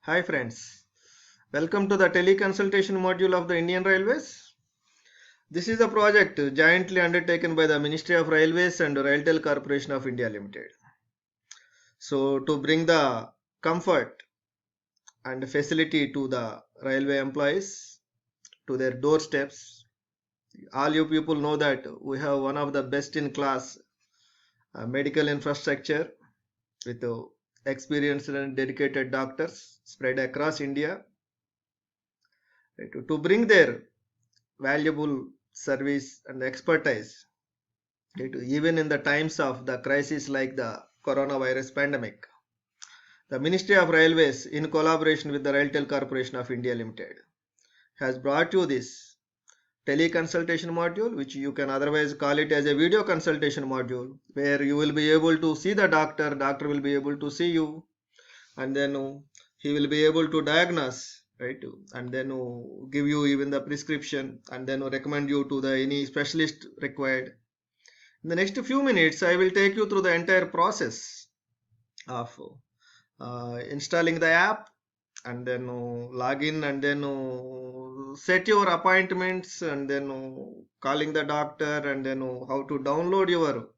Hi friends, welcome to the teleconsultation module of the Indian Railways. This is a project jointly undertaken by the Ministry of Railways and Railtel Corporation of India Limited. So to bring the comfort and facility to the railway employees to their doorsteps, all you people know that we have one of the best in class medical infrastructure with experienced and dedicated doctors spread across India to bring their valuable service and expertise even in the times of the crisis like the coronavirus pandemic. The Ministry of Railways, in collaboration with the Railtel Corporation of India Limited, has brought you this teleconsultation module, which you can otherwise call it as a video consultation module, where you will be able to see the doctor will be able to see you, and then he will be able to diagnose, right, and then give you even the prescription, and then recommend you to the any specialist required. In the next few minutes, I will take you through the entire process of installing the app and then log in and then set your appointments and then calling the doctor and then how to download your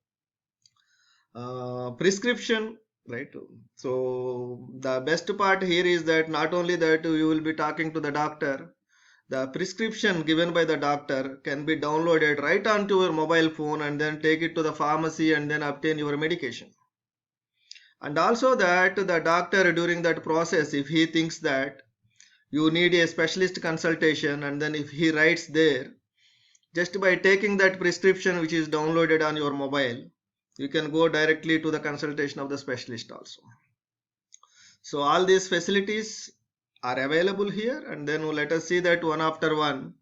prescription, right? So the best part here is that not only that you will be talking to the doctor, the prescription given by the doctor can be downloaded right onto your mobile phone and then take it to the pharmacy and then obtain your medication. And also that the doctor during that process, if he thinks that you need a specialist consultation and then if he writes there, just by taking that prescription which is downloaded on your mobile, you can go directly to the consultation of the specialist also. So all these facilities are available here, and then let us see that one after one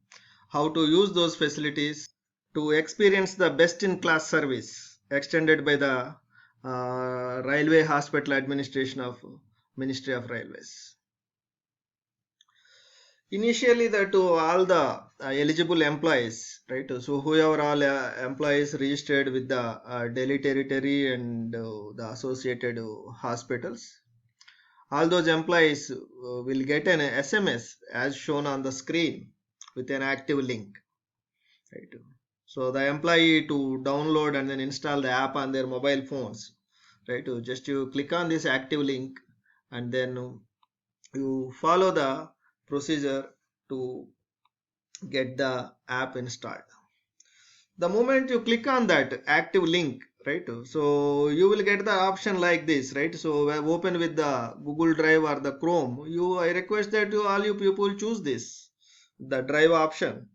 how to use those facilities to experience the best in class service extended by the Railway Hospital Administration of Ministry of Railways. Initially, that to all the eligible employees, right? So whoever all employees registered with the Delhi territory and the associated hospitals, all those employees will get an SMS as shown on the screen with an active link, right? So the employee to download and then install the app on their mobile phones, right? Just you click on this active link and then you follow the procedure to get the app installed. The moment you click on that active link, right, so you will get the option like this, right? So open with the Google Drive or the Chrome. I request that all you people choose this, the drive option.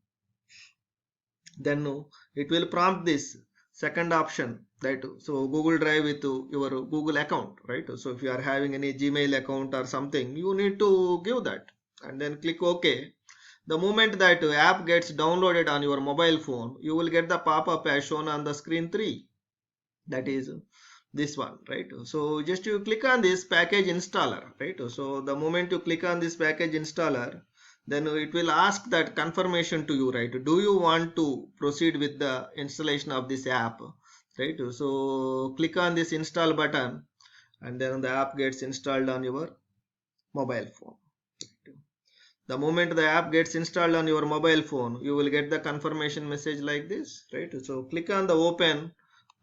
Then it will prompt this second option, right? So Google Drive with your Google account, right? So if you are having any Gmail account or something, you need to give that and then click OK. The moment that app gets downloaded on your mobile phone, you will get the pop-up as shown on the screen 3. That is this one, right? So just you click on this package installer, right? So the moment you click on this package installer, then it will ask that confirmation to you, right? Do you want to proceed with the installation of this app, right? So click on this install button and then the app gets installed on your mobile phone. The moment the app gets installed on your mobile phone, you will get the confirmation message like this, right? So click on the open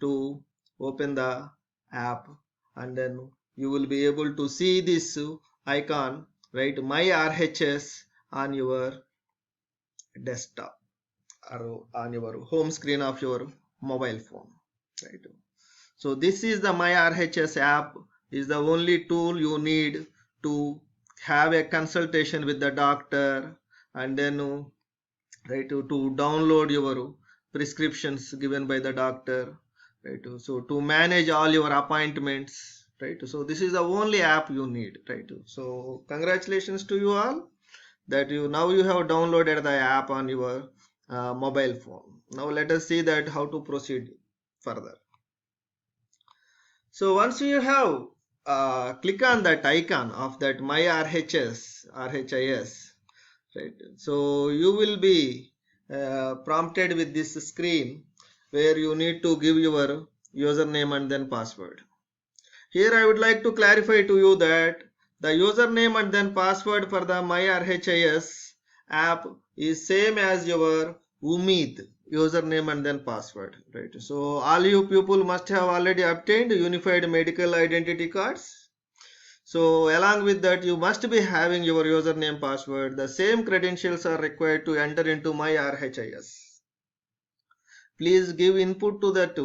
to open the app and then you will be able to see this icon, right? My RHS on your desktop or on your home screen of your mobile phone, right? So this is the My RHS app, is the only tool you need to have a consultation with the doctor and then right to download your prescriptions given by the doctor, right? So to manage all your appointments, right? So this is the only app you need, right? So congratulations to you all that you have downloaded the app on your mobile phone. Now let us see that how to proceed further. So once you have click on that icon of that My RHS, right? So you will be prompted with this screen where you need to give your username and then password. Here I would like to clarify to you that The username and then password for the MyRHIS app is same as your Umeed username and then password, right? So all you people must have already obtained unified medical identity cards. So along with that, you must be having your username password. The same credentials are required to enter into MyRHIS. Please give input to that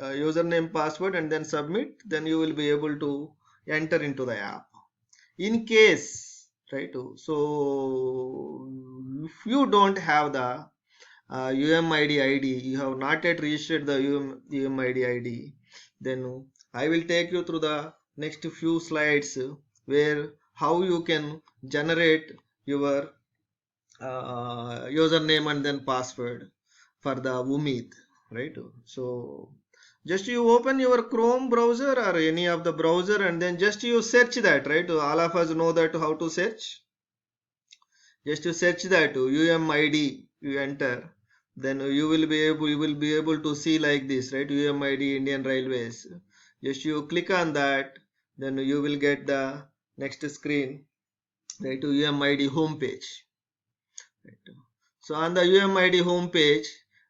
username password and then submit. Then you will be able to enter into the app. In case, right? So if you don't have the UMID ID, you have not yet registered the UMID ID, then I will take you through the next few slides where how you can generate your username and then password for the Umeed, right? So just you open your Chrome browser or any of the browser and then just you search that, right? All of us know that how to search. Just you search that UMID, you enter, then you will be able to see like this, right? UMID Indian Railways. Just you click on that, then you will get the next screen, right? UMID home page. Right. So on the UMID home page,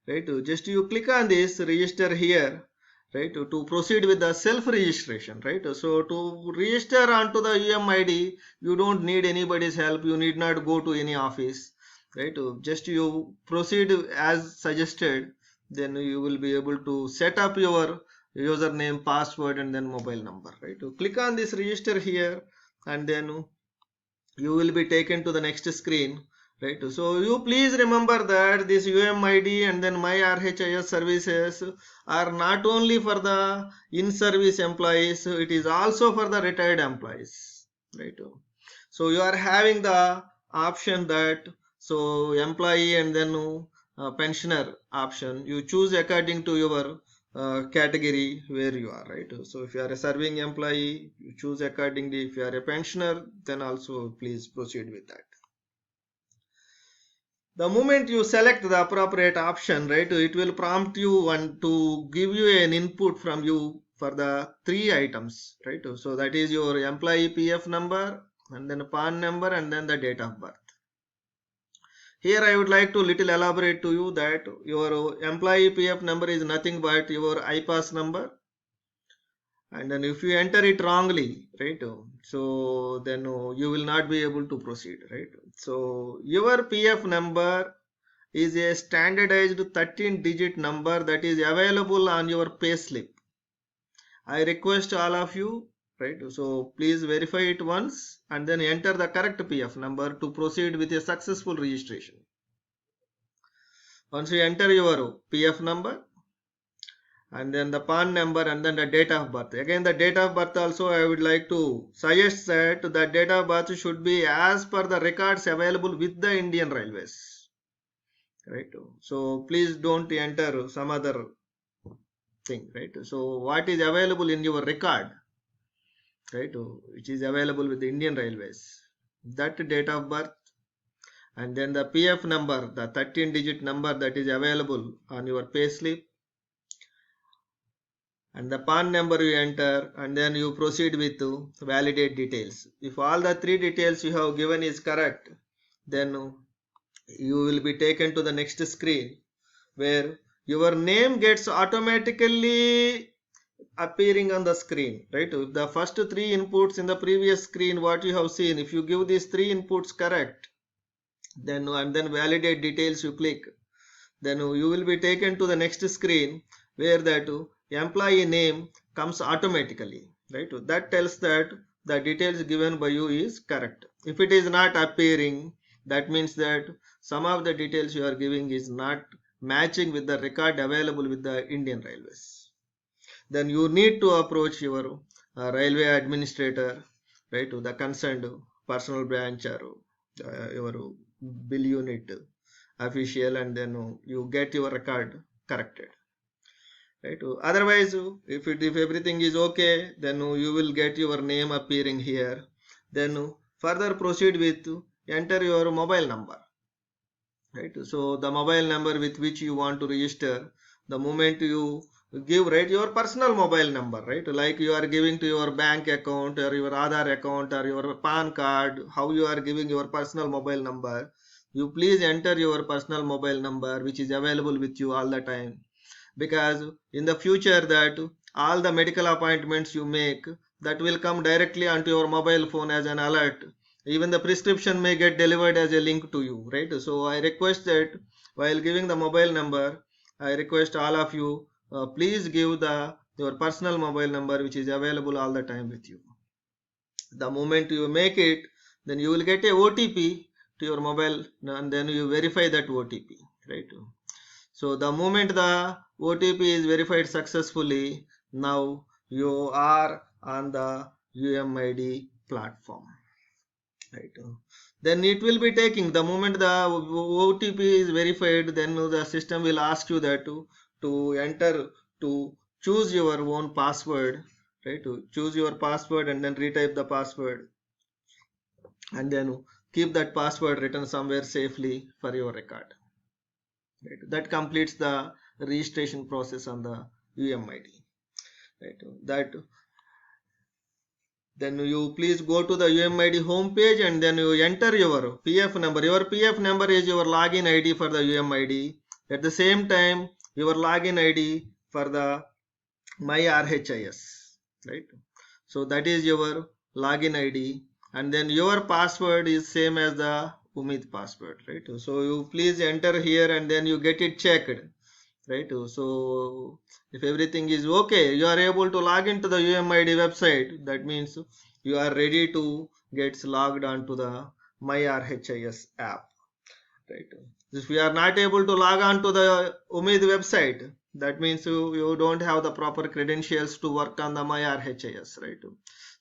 right, just you click on this register here, right, to proceed with the self registration, right. So to register onto the UMID, you don't need anybody's help, you need not go to any office, right. Just you proceed as suggested, then you will be able to set up your username, password and then mobile number, right. Click on this register here and then you will be taken to the next screen, right? So you please remember that this UMID and then MyRHIS services are not only for the in-service employees, it is also for the retired employees, right? So you are having the option that so employee and then pensioner option, you choose according to your category where you are, right? So if you are a serving employee, you choose accordingly. If you are a pensioner, then also please proceed with that. The moment you select the appropriate option, right, it will prompt you and to give you an input from you for the three items, right? So that is your employee PF number and then PAN number and then the date of birth. Here I would like to little elaborate to you that your employee PF number is nothing but your IPAS number, and then if you enter it wrongly, right, so then you will not be able to proceed, right. So your PF number is a standardized 13-digit number that is available on your payslip. I request all of you, right, so please verify it once and then enter the correct PF number to proceed with a successful registration. Once you enter your PF number and then the PAN number and then the date of birth. Again, the date of birth also I would like to suggest that the date of birth should be as per the records available with the Indian Railways. Right. So please don't enter some other thing. Right. So what is available in your record, right, which is available with the Indian Railways, that date of birth and then the PF number, the 13-digit number that is available on your payslip, and the PAN number you enter and then you proceed with to validate details. If all the three details you have given is correct, then you will be taken to the next screen where your name gets automatically appearing on the screen, right? If the first three inputs in the previous screen what you have seen, if you give these three inputs correct, then and then validate details you click, then you will be taken to the next screen where that employee name comes automatically, right? That tells that the details given by you is correct. If it is not appearing, that means that some of the details you are giving is not matching with the record available with the Indian Railways. Then you need to approach your railway administrator, right, to the concerned personal branch or your bill unit official, and then you get your record corrected, right. Otherwise, if everything is okay, then you will get your name appearing here. Then further proceed with enter your mobile number, right. So the mobile number with which you want to register, the moment you give, right, your personal mobile number, right? Like you are giving to your bank account or your Aadhaar account or your PAN card, how you are giving your personal mobile number. You please enter your personal mobile number which is available with you all the time, because in the future that all the medical appointments you make, that will come directly onto your mobile phone as an alert. Even the prescription may get delivered as a link to you, right? So I request that while giving the mobile number, I request all of you, please give the your personal mobile number which is available all the time with you. The moment you make it, then you will get a OTP to your mobile, and then you verify that OTP, right? So the moment the OTP is verified successfully, now you are on the UMID platform, right? Then it will be taking, the moment the OTP is verified, then the system will ask you that to enter, to choose your own password, right? To choose your password and then retype the password, and then keep that password written somewhere safely for your record. Right? That completes the registration process on the UMID. Right? That then you please go to the UMID homepage and then you enter your PF number. Your PF number is your login ID for the UMID. At the same time, your login ID for the MyRHIS. Right? So that is your login ID, and then your password is same as the Umid password, right? So you please enter here and then you get it checked, right? So if everything is okay, you are able to log into the UMID website. That means you are ready to get logged onto the MyRHIS app, right? If you are not able to log on to the Umid website, that means you don't have the proper credentials to work on the MyRHIS, right?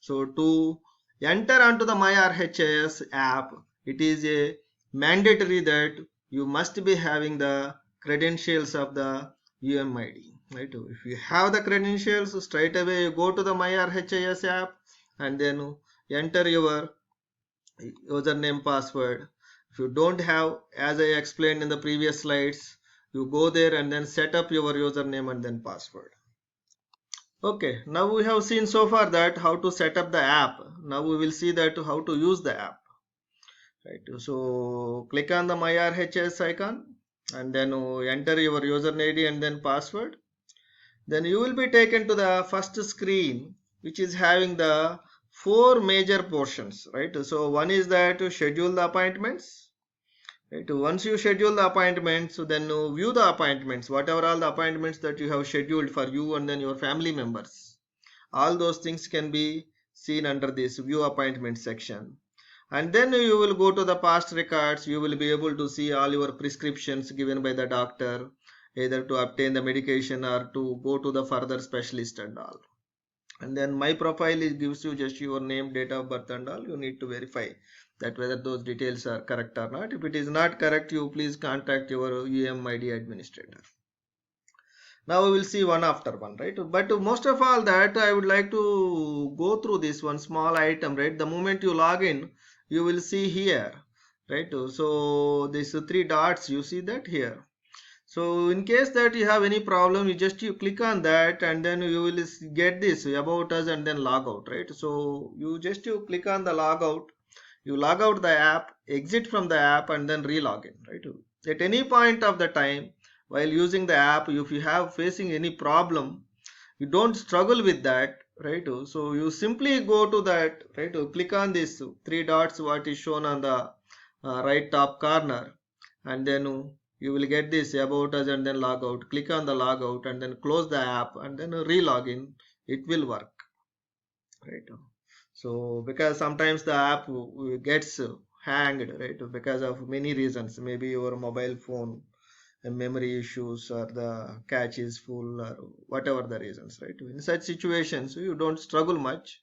So to enter onto the MyRHIS app, it is a mandatory that you must be having the credentials of the UMID, right? If you have the credentials, straight away you go to the MyRHIS app and then enter your username, password. If you don't have, as I explained in the previous slides, you go there and then set up your username and then password. Okay, now we have seen so far that how to set up the app. Now we will see that how to use the app. Right. So click on the MyRHIS icon and then enter your username ID and then password. Then you will be taken to the first screen, which is having the four major portions, right? So one is that to schedule the appointments, right? Once you schedule the appointments, so then view the appointments, whatever all the appointments that you have scheduled for you and then your family members. All those things can be seen under this view appointment section. And then you will go to the past records. You will be able to see all your prescriptions given by the doctor, either to obtain the medication or to go to the further specialist and all. And then my profile gives you just your name, date of birth and all. You need to verify that whether those details are correct or not. If it is not correct, you please contact your UMID administrator. Now we will see one after one, right? But most of all that I would like to go through this one small item, right? The moment you log in, you will see here, right? So these three dots, you see that here. So in case that you have any problem, you click on that and then you will get this about us and then log out, right? So you click on the log out, you log out the app, exit from the app and then re-log in, right? At any point of the time while using the app, if you have facing any problem, you don't struggle with that, right? So you simply go to that, right? Click on this three dots what is shown on the right top corner, and then you will get this about us and then log out. Click on the log out and then close the app and then re-log in. It will work, right? So because sometimes the app gets hanged, right? Because of many reasons, maybe your mobile phone memory issues or the cache is full or whatever the reasons, right? In such situations you don't struggle much,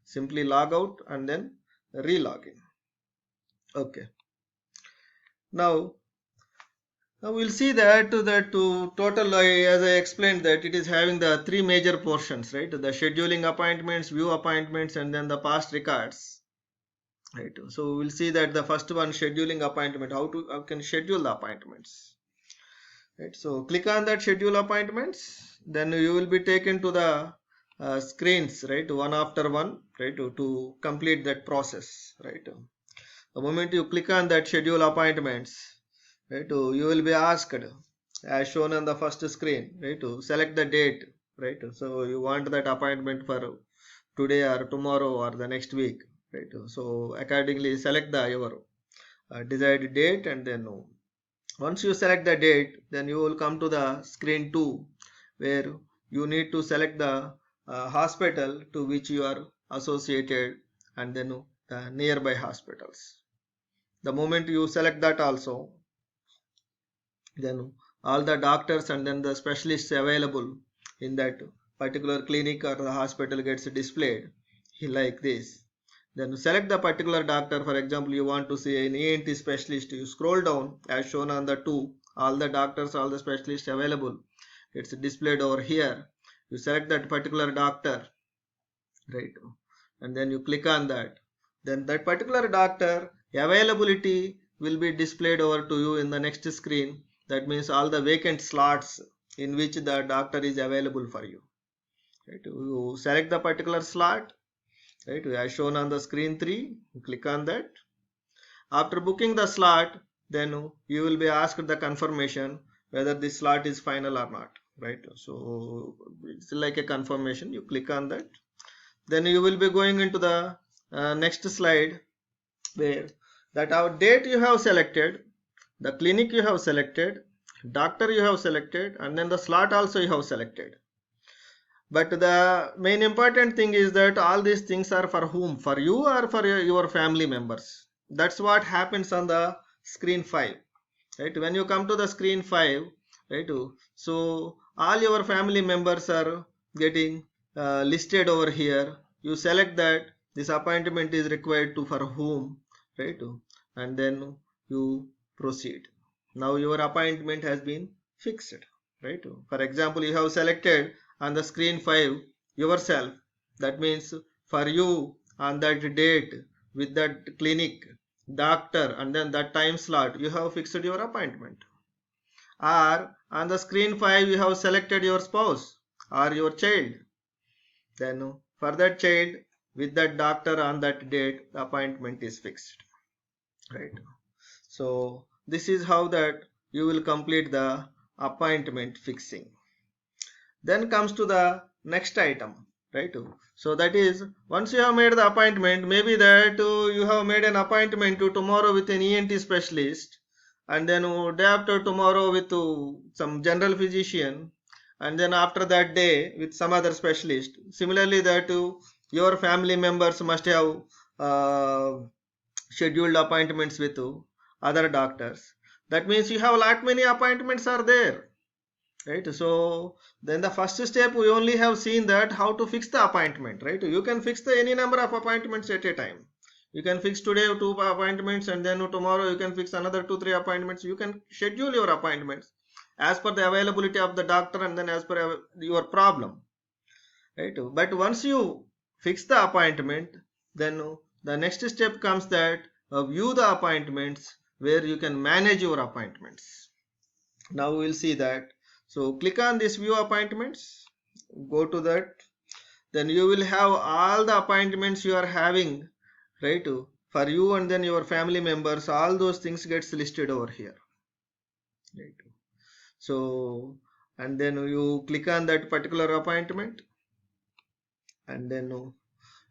simply log out and then re-log in. Okay, now we'll see that total, as I explained, that it is having the three major portions, right? The scheduling appointments, view appointments and then the past records, right? So we'll see that the first one, scheduling appointment, how can schedule the appointments. right? So click on that schedule appointments, then you will be taken to the screens, right, one after one, right, to complete that process, right? The moment you click on that schedule appointments, right, you will be asked as shown on the first screen, right, to select the date, right? So you want that appointment for today or tomorrow or the next week, right? So accordingly select the your desired date, and then once you select the date, then you will come to the screen 2, where you need to select the hospital to which you are associated, and then the nearby hospitals. The moment you select that also, then all the doctors and then the specialists available in that particular clinic or the hospital gets displayed like this. Then select the particular doctor. For example, you want to see an ENT specialist, you scroll down as shown on the 2, all the doctors, all the specialists available, it's displayed over here. You select that particular doctor, right, and then you click on that, then that particular doctor availability will be displayed over to you in the next screen. That means all the vacant slots in which the doctor is available for you, right? You select the particular slot, right, as shown on the screen 3, you click on that. After booking the slot, then you will be asked the confirmation whether this slot is final or not, right? So it's like a confirmation, you click on that. Then you will be going into the next slide, where that our date you have selected, the clinic you have selected, doctor you have selected, and then the slot also you have selected. But the main important thing is that all these things are for whom? For you or for your family members? That's what happens on the screen 5, right? When you come to the screen 5, right, so all your family members are getting listed over here. You select that this appointment is required to for whom, right, and then you proceed. Now your appointment has been fixed, right? For example, you have selected on the screen 5 yourself. That means for you on that date with that clinic, doctor, and then that time slot, you have fixed your appointment. Or on the screen 5 you have selected your spouse or your child, then for that child with that doctor on that date, the appointment is fixed, right? So this is how that you will complete the appointment fixing. Then comes to the next item, right? So that is, once you have made the appointment, maybe that you have made an appointment to tomorrow with an ENT specialist, and then day after tomorrow with some general physician, and then after that day with some other specialist. Similarly, that your family members must have uh, scheduled appointments with other doctors. That means you have lot many appointments are there, right? So then the first step we only have seen that how to fix the appointment, right? You can fix the any number of appointments at a time. You can fix today 2 appointments, and then tomorrow you can fix another 2-3 appointments. You can schedule your appointments as per the availability of the doctor and then as per your problem, right? But once you fix the appointment, then the next step comes that view the appointments, where you can manage your appointments. Now we will see that. So click on this view appointments, go to that, then you will have all the appointments you are having, right, for you and then your family members. All those things gets listed over here, right? So and then you click on that particular appointment, and then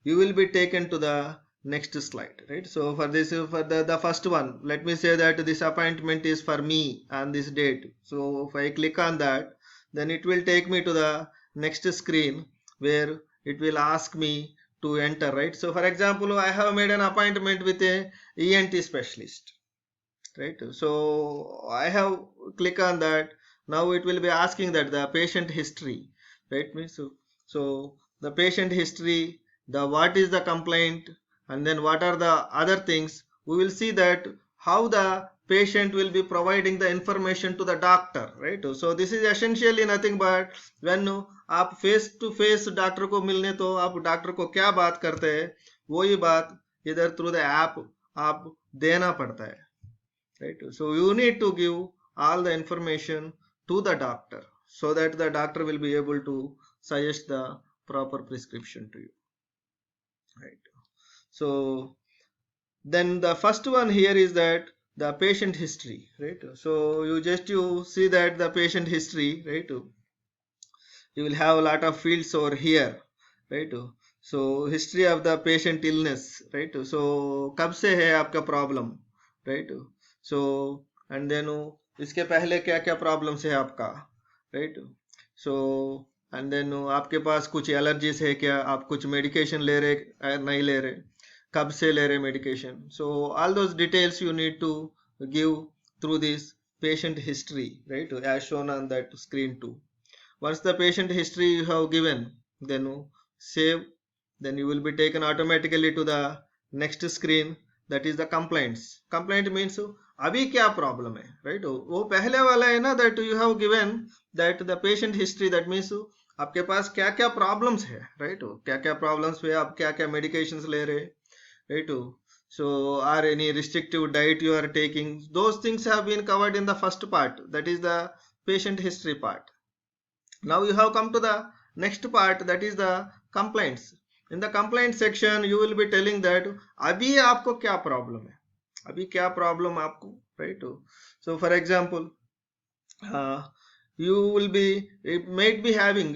you will be taken to the next slide, right? So for this, for the first one, let me say that this appointment is for me on this date. So if I click on that, then it will take me to the next screen, where it will ask me to enter, right? So for example, I have made an appointment with a ENT specialist, right? So I have click on that. Now it will be asking that the patient history, right? So the patient history, the what is the complaint, and then what are the other things. We will see that how the patient will be providing the information to the doctor, right? So this is essentially nothing but when आप face to face doctor को मिलने तो आप doctor को क्या बात करते हैं, वही बात इधर थ्रू द ऐप आप देना पड़ता है, right? So you need to give all the information to the doctor, so that the doctor will be able to suggest the proper prescription to you, right? So then the first one here is that the patient history, right? So you see that the patient history, right? You will have a lot of fields over here, right? So history of the patient illness, right? So कब से है आपका problem, right? So and then इसके पहले क्या क्या problems है आपका, right? So and then आपके पास कुछ एलर्जीज है क्या, आप कुछ मेडिकेशन ले रहे नहीं ले रहे, कब से ले रहे medication. So all those details you need to give through this patient history, right? As shown on that screen too. Once the patient history you have given, then save, then you will be taken automatically to the next screen, that is the complaints. Complaint means अभी क्या problem है, right? वो पहले वाला है ना, that you have given that the patient history, that means आपके पास क्या क्या प्रॉब्लम्स है, राइट? क्या क्या प्रॉब्लम्स है, आप क्या क्या मेडिकेशंस ले रहे, right? So are any restrictive diet you are taking, those things have been covered in the first part, that is the patient history part. Now you have come to the next part, that is the complaints. In the complaint section you will be telling that अभी आपको क्या problem है, अभी क्या problem आपको, right? So for example, you might be having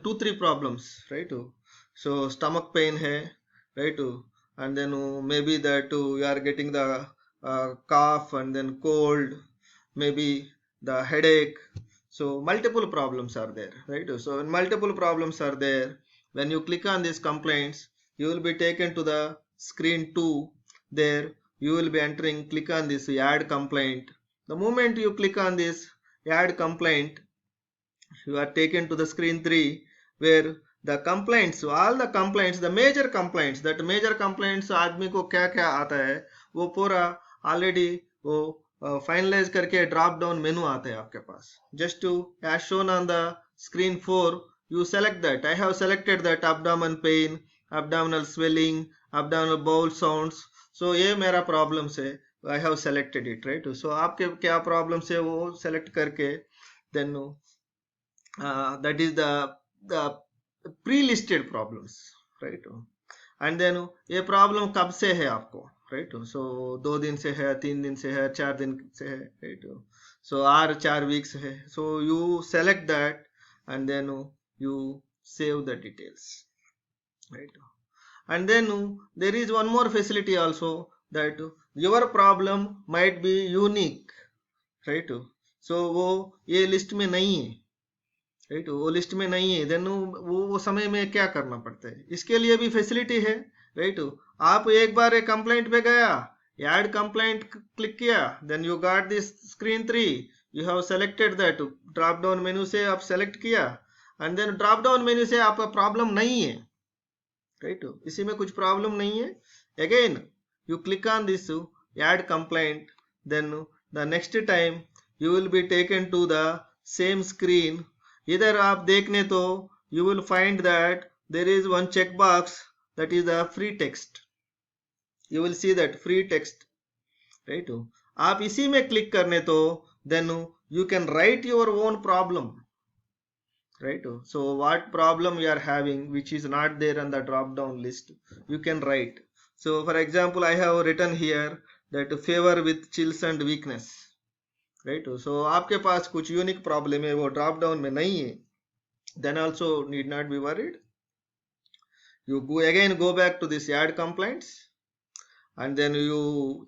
2-3 problems, right? So stomach pain है, right? And then maybe that you are getting the cough, and then cold, maybe the headache. So multiple problems are there, right? So when multiple problems are there, when you click on these complaints, you will be taken to the screen 2. There you will be entering, click on this add complaint. The moment you click on this add complaint, you are taken to the screen 3, where the complaints, so all the complaints, the major complaints, that major complaints आदमी को क्या क्या आता है वो पूरा already वो finalise करके ड्रॉप डाउन मेनू आता है आपके पास. Just to as shown on the screen 4, you select that. I have selected that abdomen pain, abdominal swelling, abdominal bowel sounds. So ये मेरा problems है, I have selected it, right? So आपके क्या problems है वो select करके, then that is the pre-listed problems, right? And then ये problem कब से है आपको, right? So 2 दिन से है, 3 दिन से है, 4 दिन से है, right? So 4 weeks है. So you select that, and then you save the details, right? And then there is one more facility also, that your problem might be unique, right? So वो ये लिस्ट में नहीं है, right? वो list में नहीं है, देन वो समय में क्या करना पड़ता है, इसके लिए भी फैसिलिटी है, राइट? आप एक बार एक कंप्लेंट पे गया, ऐड कंप्लेंट क्लिक किया, then you got this screen 3, you have selected that, drop down menu से आप सेलेक्ट किया, and then drop down menu से आपका प्रॉब्लम नहीं है, राइट? इसी में कुछ प्रॉब्लम नहीं है, again you click on this add complaint, then the next time you will be taken to the same screen. इधर आप देखने तो you will find that there is one checkbox, that is the free text. You will see that free text, right? आप इसी में click करने तो then you can write your own problem, right? So what problem you are having which is not there on the drop down list, you can write. So for example, I have written here that fever with chills and weakness, right? So आपके पास कुछ unique problem है, वो drop down में नहीं है, then also need not be worried. You go back to this add complaints, and then you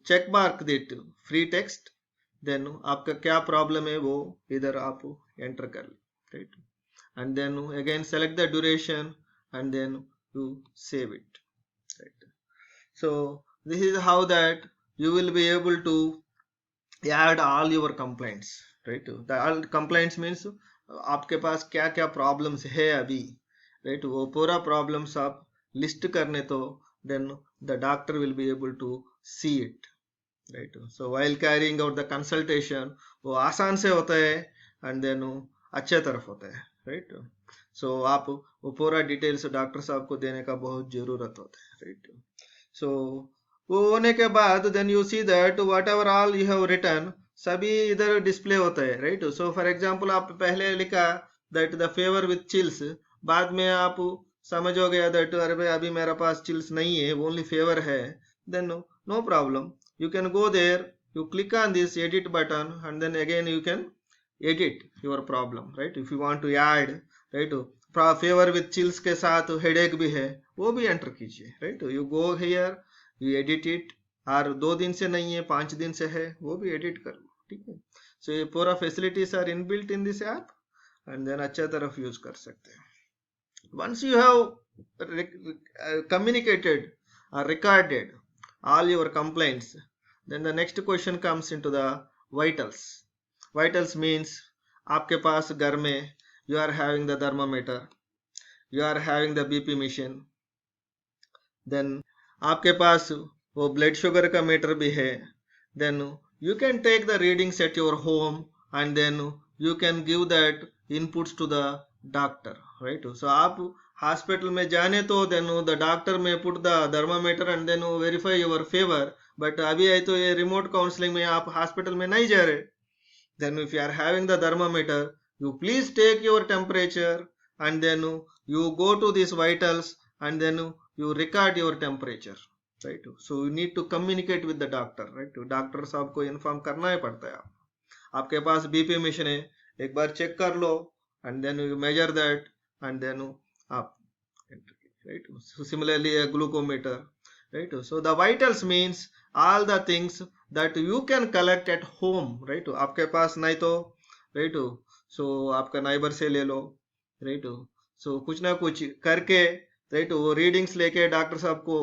check mark the free text, देन आपका क्या प्रॉब्लम है वो इधर आप एंटर कर ले, right? And then again select the duration, and then you save it, right? So this is how that you will be able to add all your complaints, right? The all complaints means आपके पास क्या क्या problems है अभी, right? वो पूरा problems आप list करने तो then the doctor will be able to see it, right? So while carrying out the consultation, वो आसान से होता है, and then अच्छे तरफ होता है, right? So आप वो पूरा डिटेल्स डॉक्टर साहब को देने का बहुत जरूरत होता है, right? So वो होने के बाद then you see that whatever all you have written, सभी इधर डिस्प्ले होता है, राइट। सो फॉर एग्जांपल आप पहले लिखा that the favour with chills, बाद में आप समझ हो गया दैट अरे भाई अभी मेरे पास चिल्स नहीं है, ओनली फेवर है, then no problem, you can go there, you click on this edit button and then again you can edit your problem, right। if you want to add, right, fever with chills के साथ headache भी है वो भी enter कीजिए, right। you go here, you edit it, और 2 दिन से नहीं है 5 दिन से है वो भी एडिट कर लो, ठीक है। सो ये पूरा facilities are inbuilt in this app and then अच्छा तरफ यूज कर सकते हैं। Once you have communicated or recorded all your complaints, then the next question comes into the vitals। vitals means आपके पास घर में you are having the thermometer, you are having the BP machine, then आपके पास वो blood sugar का metre भी है, then you can take the readings at your home and then you can give that inputs to the doctor, right। so आप hospital में जाने तो then the doctor may put the thermometer and then verify your fever, but अभी है तो ये remote counselling में आप हॉस्पिटल में नहीं जा रहे, then if you are having the thermometer, you please take your temperature and then you go to this vitals and then you record your temperature, right. So you need to communicate with the doctor, right. Doctor साहब को inform करना ही पड़ता है। आपके पास BP machine है, एक बार check कर लो and then you measure that and then आप, right. Similarly a glucometer, right। so the vitals means all the things that you can collect at home, right। आपके पास नहीं तो, right, so आपका नाइबर से ले लो, right। so कुछ ना कुछ करके, right, वो रीडिंग्स लेके डॉक्टर साहब को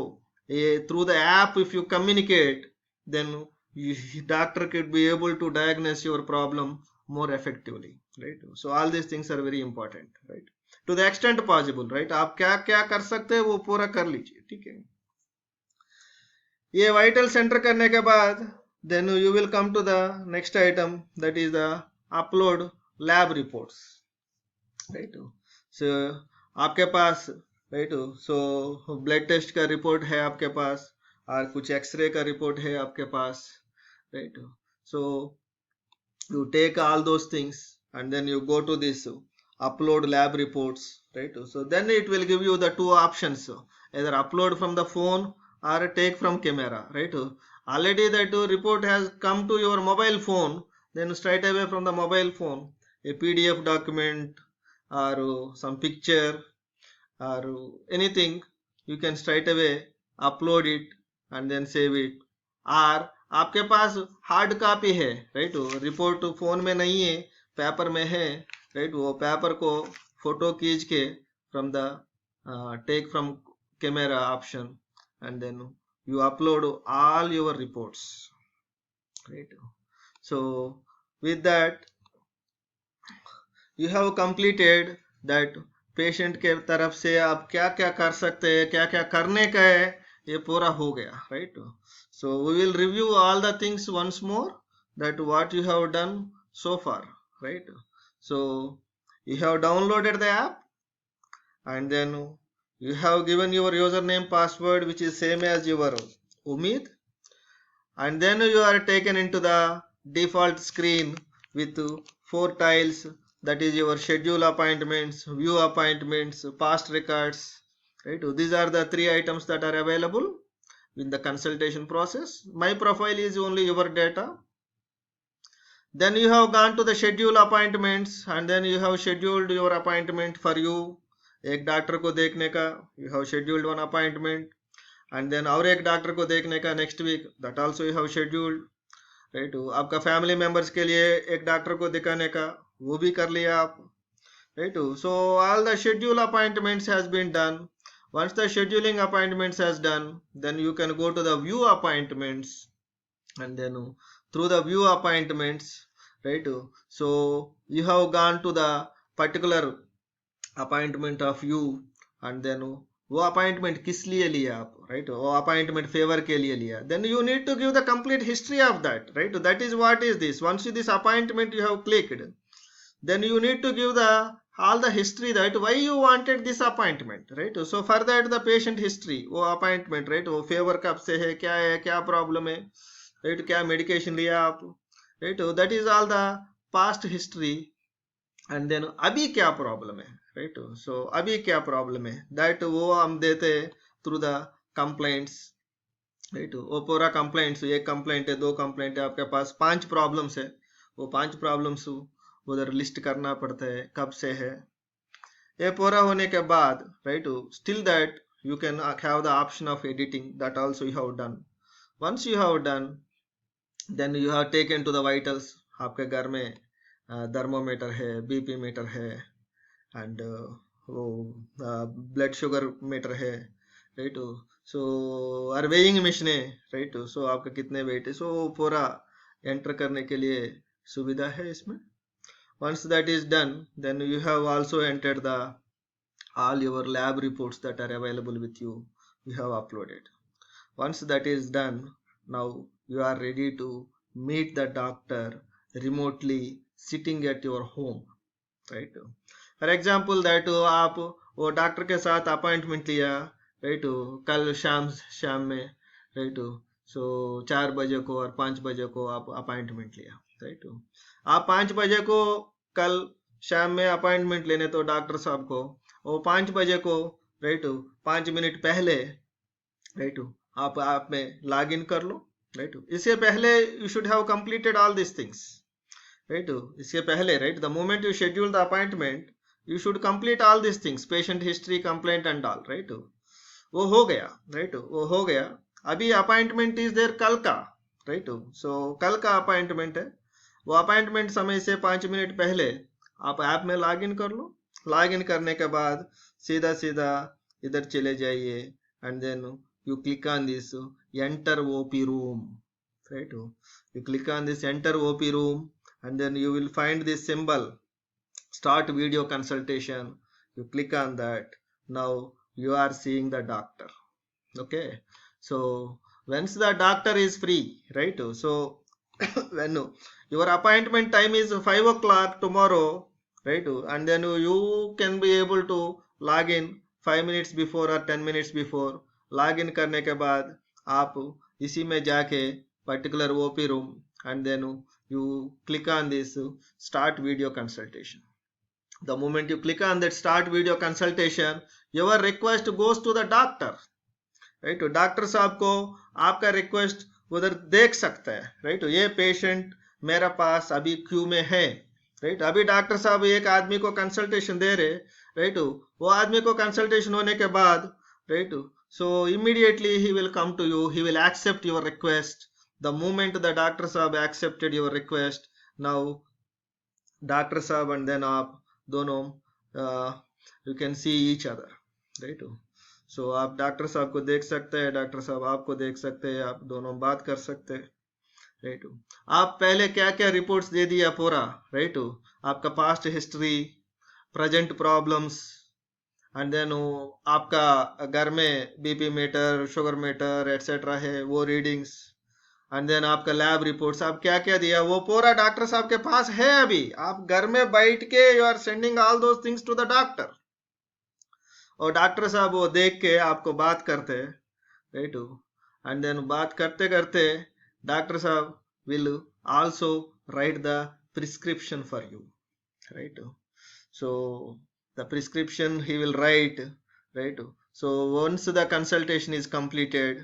ये through the app if you communicate, then doctor could be able to diagnose your problem more effectively, right। so all these things are very important, right, to the extent possible, right। आप क्या क्या कर सकते हैं वो पूरा कर लीजिए, ठीक है। ये वाइटल सेंटर करने के बाद then you will come to the next item, that is the upload lab reports, right. So आपके पास, राइट, सो ब्लड टेस्ट का रिपोर्ट है आपके पास और कुछ एक्सरे का रिपोर्ट है आपके पास, right. So you take all those things and then you go to this upload lab reports, right। so then it will give you the two options, either upload from the phone or take from camera, right। already that report has come to your mobile phone, then straight away from the mobile phone a PDF document or some picture or anything, you can straight away upload it and then save it, or आपके पास hard copy है, right, report phone में नहीं है paper में है, right, वो paper को photo खींच के from the take from camera option and then you upload all your reports, right। so with that you have completed that patient के तरफ से आप क्या क्या कर सकते हैं, क्या क्या करने का है, ये पूरा हो गया, right. so we will review all the things once more, that what you have done so far, right। so you have downloaded the app and then you have given your username password which is same as your Umeed, and then you are taken into the default screen with 4 tiles, that is your schedule appointments, view appointments, past records, right। these are the 3 items that are available in the consultation process. My profile is only your data. Then you have gone to the schedule appointments and then you have scheduled your appointment for you, एक doctor को देखने का, you have scheduled one appointment, and then और एक doctor को देखने का next week, that also you have scheduled, right। आपका फैमिली मेंबर्स के लिए एक डॉक्टर को दिखाने का वो भी कर लिया आप, right। so all the schedule appointments has been done. Once the scheduling appointments has done, then you can go to the view appointments and then through the view appointments, right, so you have gone to the particular appointment of you and then वो appointment किस लिए लिया आप, right, वो appointment favour के लिए लिया, then you need to give the complete history of that, right। that is what is this, once this appointment you have clicked, then you need to give the all the history, that why you wanted this appointment, right। so for that the patient history, वो appointment, right, वो favour कब से है, क्या problem है, right, क्या medication लिया आप, right? That is all the past history. And then अभी क्या प्रॉब्लम है, right? So अभी क्या प्रॉब्लम है, that वो हम देते through the complaints, right? वो पूरा complaints, एक complaint है, दो complaint है, आपके पास 5 प्रॉब्लम्स है, वो 5 प्रॉब्लम्स उधर लिस्ट करना पड़ता है कब से है। ये पूरा होने के बाद, right, still that you can have the option of editing, that also you have done. Once you have done, then you have taken to the vitals. आपके घर में थर्मोमीटर है, बीपी मीटर है, एंड वो ब्लड शुगर मीटर है, right? सो और weighing machine है, right? सो आपका कितने वेट है, सो पूरा एंटर करने के लिए सुविधा है इसमें। Once that is done, then you have also entered the all your lab reports that are available with you, you have uploaded. Once that is done, now you are ready to meet the doctor remotely sitting at your home, right? For example that आप वो doctor के साथ appointment लिया, right? कल शाम शाम में, right? सो 4 बजे को और 5 बजे को आप अपॉइंटमेंट लिया, राइट? आप 5 बजे को कल शाम में अपॉइंटमेंट लेने तो डॉक्टर साहब को, वो 5 बजे को, राइट, 5 मिनट पहले, राइट, आप में लॉग इन कर लो, राइट? इससे पहले you should have completed all this things, right? इसके पहले, right, the moment you schedule the appointment, you should complete all this things, patient history, complaint and all, right? वो हो गया, राइट? वो हो गया। अभी अपॉइंटमेंट इज देयर कल का, राइट? सो कल का अपॉइंटमेंट है, वो अपॉइंटमेंट समय से 5 मिनट पहले आप ऐप में लॉग इन कर लो। लॉग इन करने के बाद सीधा सीधा इधर चले जाइए, and then you click on this enter OP room, right? You click on this enter OP room, and then you will find this symbol start video consultation. You click on that. Now you are seeing the doctor, okay? So once the doctor is free, right? So when your appointment time is 5 o'clock tomorrow, right? And then you can be able to log in 5 minutes before or 10 minutes before. Log in करने के बाद आप इसी में जाके particular OP room, and then you click on this start video consultation. The moment you click on that start video consultation, your request goes to the doctor, right? Doctor साहब को आपका रिक्वेस्ट उधर देख सकता है, राइट? ये patient मेरा पास अभी क्यू में है, राइट? अभी डॉक्टर साहब एक आदमी को कंसल्टेशन दे रहे, राइट? वो आदमी को कंसल्टेशन होने के बाद, right, so immediately he will come to you, he will accept your request. The moment the doctor sahab accepted your request, now doctor sahab and then aap dono you can see each other, right? So आप doctor साहब को देख सकते हैं, doctor साहब आपको देख सकते हैं, आप दोनों बात कर सकते हैं, राइट? आप पहले क्या क्या रिपोर्ट्स दे दिया पूरा, राइट? आपका past history, present problems, and then आपका घर में BP meter, sugar meter etcetera है, वो रीडिंग्स, एंड देन आपका लैब रिपोर्ट्स, आप क्या क्या दिया वो पूरा डॉक्टर साहब के पास है। अभी आप घर में बैठ के you are sending all those things to the doctor, और डॉक्टर साहब वो देख के आपको बात करते हैं, राइट? एंड देन बात करते करते डॉक्टर साहब will also right the prescription for you, right? So the prescription he will write, right? So once the consultation is completed,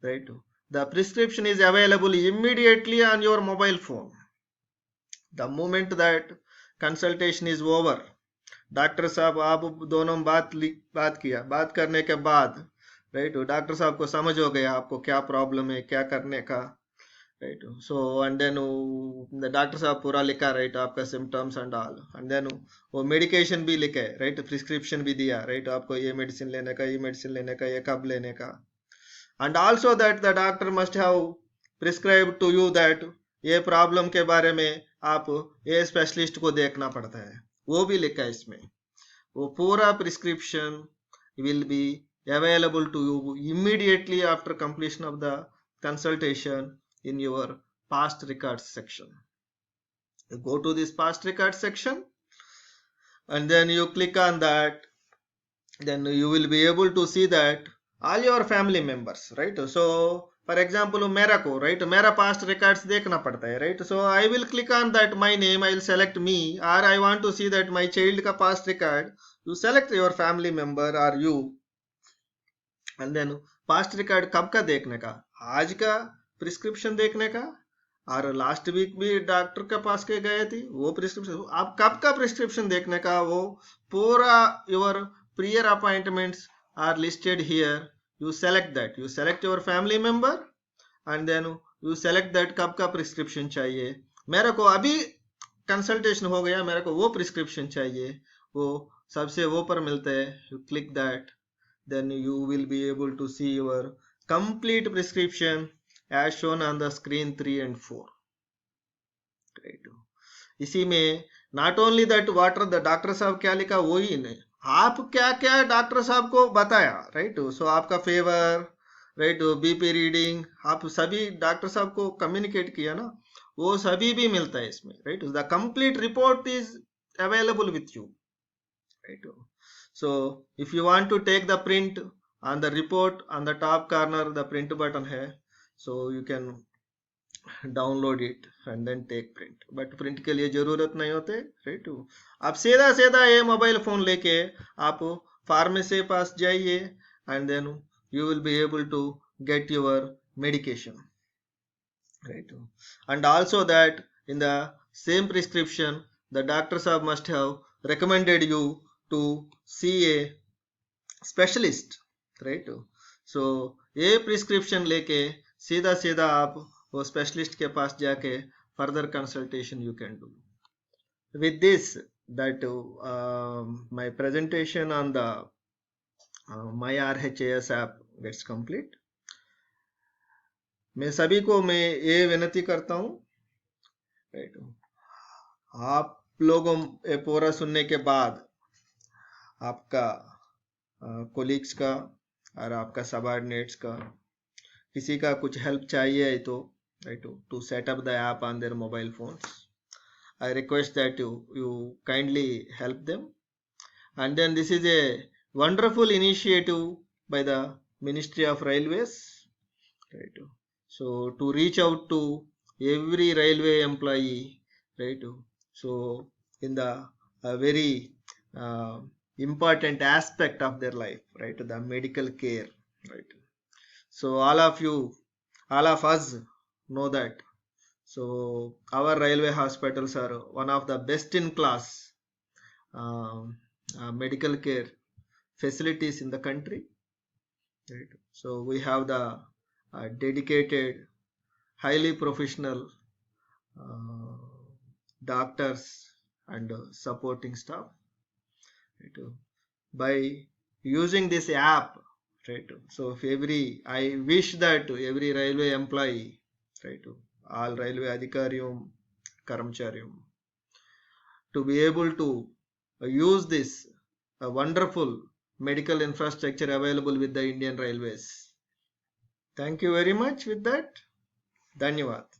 right, the prescription is available immediately on your mobile phone. The moment that consultation is over, doctor साहब आप दोनों बात किया, बात करने के बाद, right, doctor साहब को समझ हो गया आपको क्या प्रॉब्लम है, क्या करने का, right? So and then doctor साहब पूरा लिखा, राइट, आपका symptoms and all, and then वो मेडिकेशन भी लिखे, राइट, प्रिस्क्रिप्शन भी दिया, राइट, आपको ये मेडिसिन लेने का, ये मेडिसिन लेने का, ये कब लेने का, and also that the doctor must have prescribe to you that ये प्रॉब्लम के बारे में आप ये स्पेशलिस्ट को देखना पड़ता है, वो भी लिखा है इसमें। वो पूरा prescription will be available to you immediately after completion of the consultation in your past records section. You go to this past records section, and then you click on that, then you will be able to see that all your family members, right? So for example मेरा को right मेरा past records देखना पड़ता है right. So I will click on that my name, I will select me, और I want to see that my child का past record. You select your family member और you, and then past record कब का देखने का, आज का prescription देखने का, और लास्ट वीक भी डॉक्टर के पास के गए थे वो प्रिस्क्रिप्शन, आप कब का प्रिस्क्रिप्शन देखने का, वो पूरा your prior appointments are listed here. You select that, you select your family member and then you select that कब का प्रिस्क्रिप्शन चाहिए. मेरे को अभी कंसल्टेशन हो गया, मेरे को वो प्रिस्क्रिप्शन चाहिए, वो सबसे वो पर मिलता है. You click that, then you will be able to see your complete prescription as shown on the screen 3 and 4. Right. इसी में not only that what the doctor साहब क्या लिखा वही नहीं, आप क्या क्या डॉक्टर साहब को बताया राइट. सो आपका फेवर राइट, बीपी रीडिंग, आप सभी डॉक्टर साहब को कम्युनिकेट किया ना, वो सभी भी मिलता है इसमें right. The complete report is available with you right. So if you want to take the print on the report, on the top corner the print button है, so you can download it and then take print. but print के लिए जरूरत नहीं होते right. आप सीधा सीधा ये मोबाइल फोन लेके आप फार्मेसी पास जाइए and then you will be able to get your medication right. and also that in the same prescription the doctor sahab must have recommended you to see a specialist right. so ये prescription लेके सीधा सीधा आप वो specialist के पास जाके further consultation you can do. with this that my presentation on the my RHAS app gets complete. मैं सभी को मैं ये विनती करता हूँ राइट, आप लोगों ये पूरा सुनने के बाद आपका कोलिग्स का और आपका सबऑर्डिनेट्स का किसी का कुछ हेल्प चाहिए तो right to set up the app on their mobile phones, I request that you kindly help them. And then this is a wonderful initiative by the Ministry of Railways right. so to reach out to every railway employee right. so in the very important aspect of their life right, the medical care right. so all of us know that so our railway hospitals are one of the best in class medical care facilities in the country right. so we have the dedicated highly professional doctors and supporting staff right. by using this app right. so if I wish that every railway employee right, all railway adhikarium karamcharyum to be able to use this wonderful medical infrastructure available with the Indian Railways. Thank you very much. With that, धन्यवाद.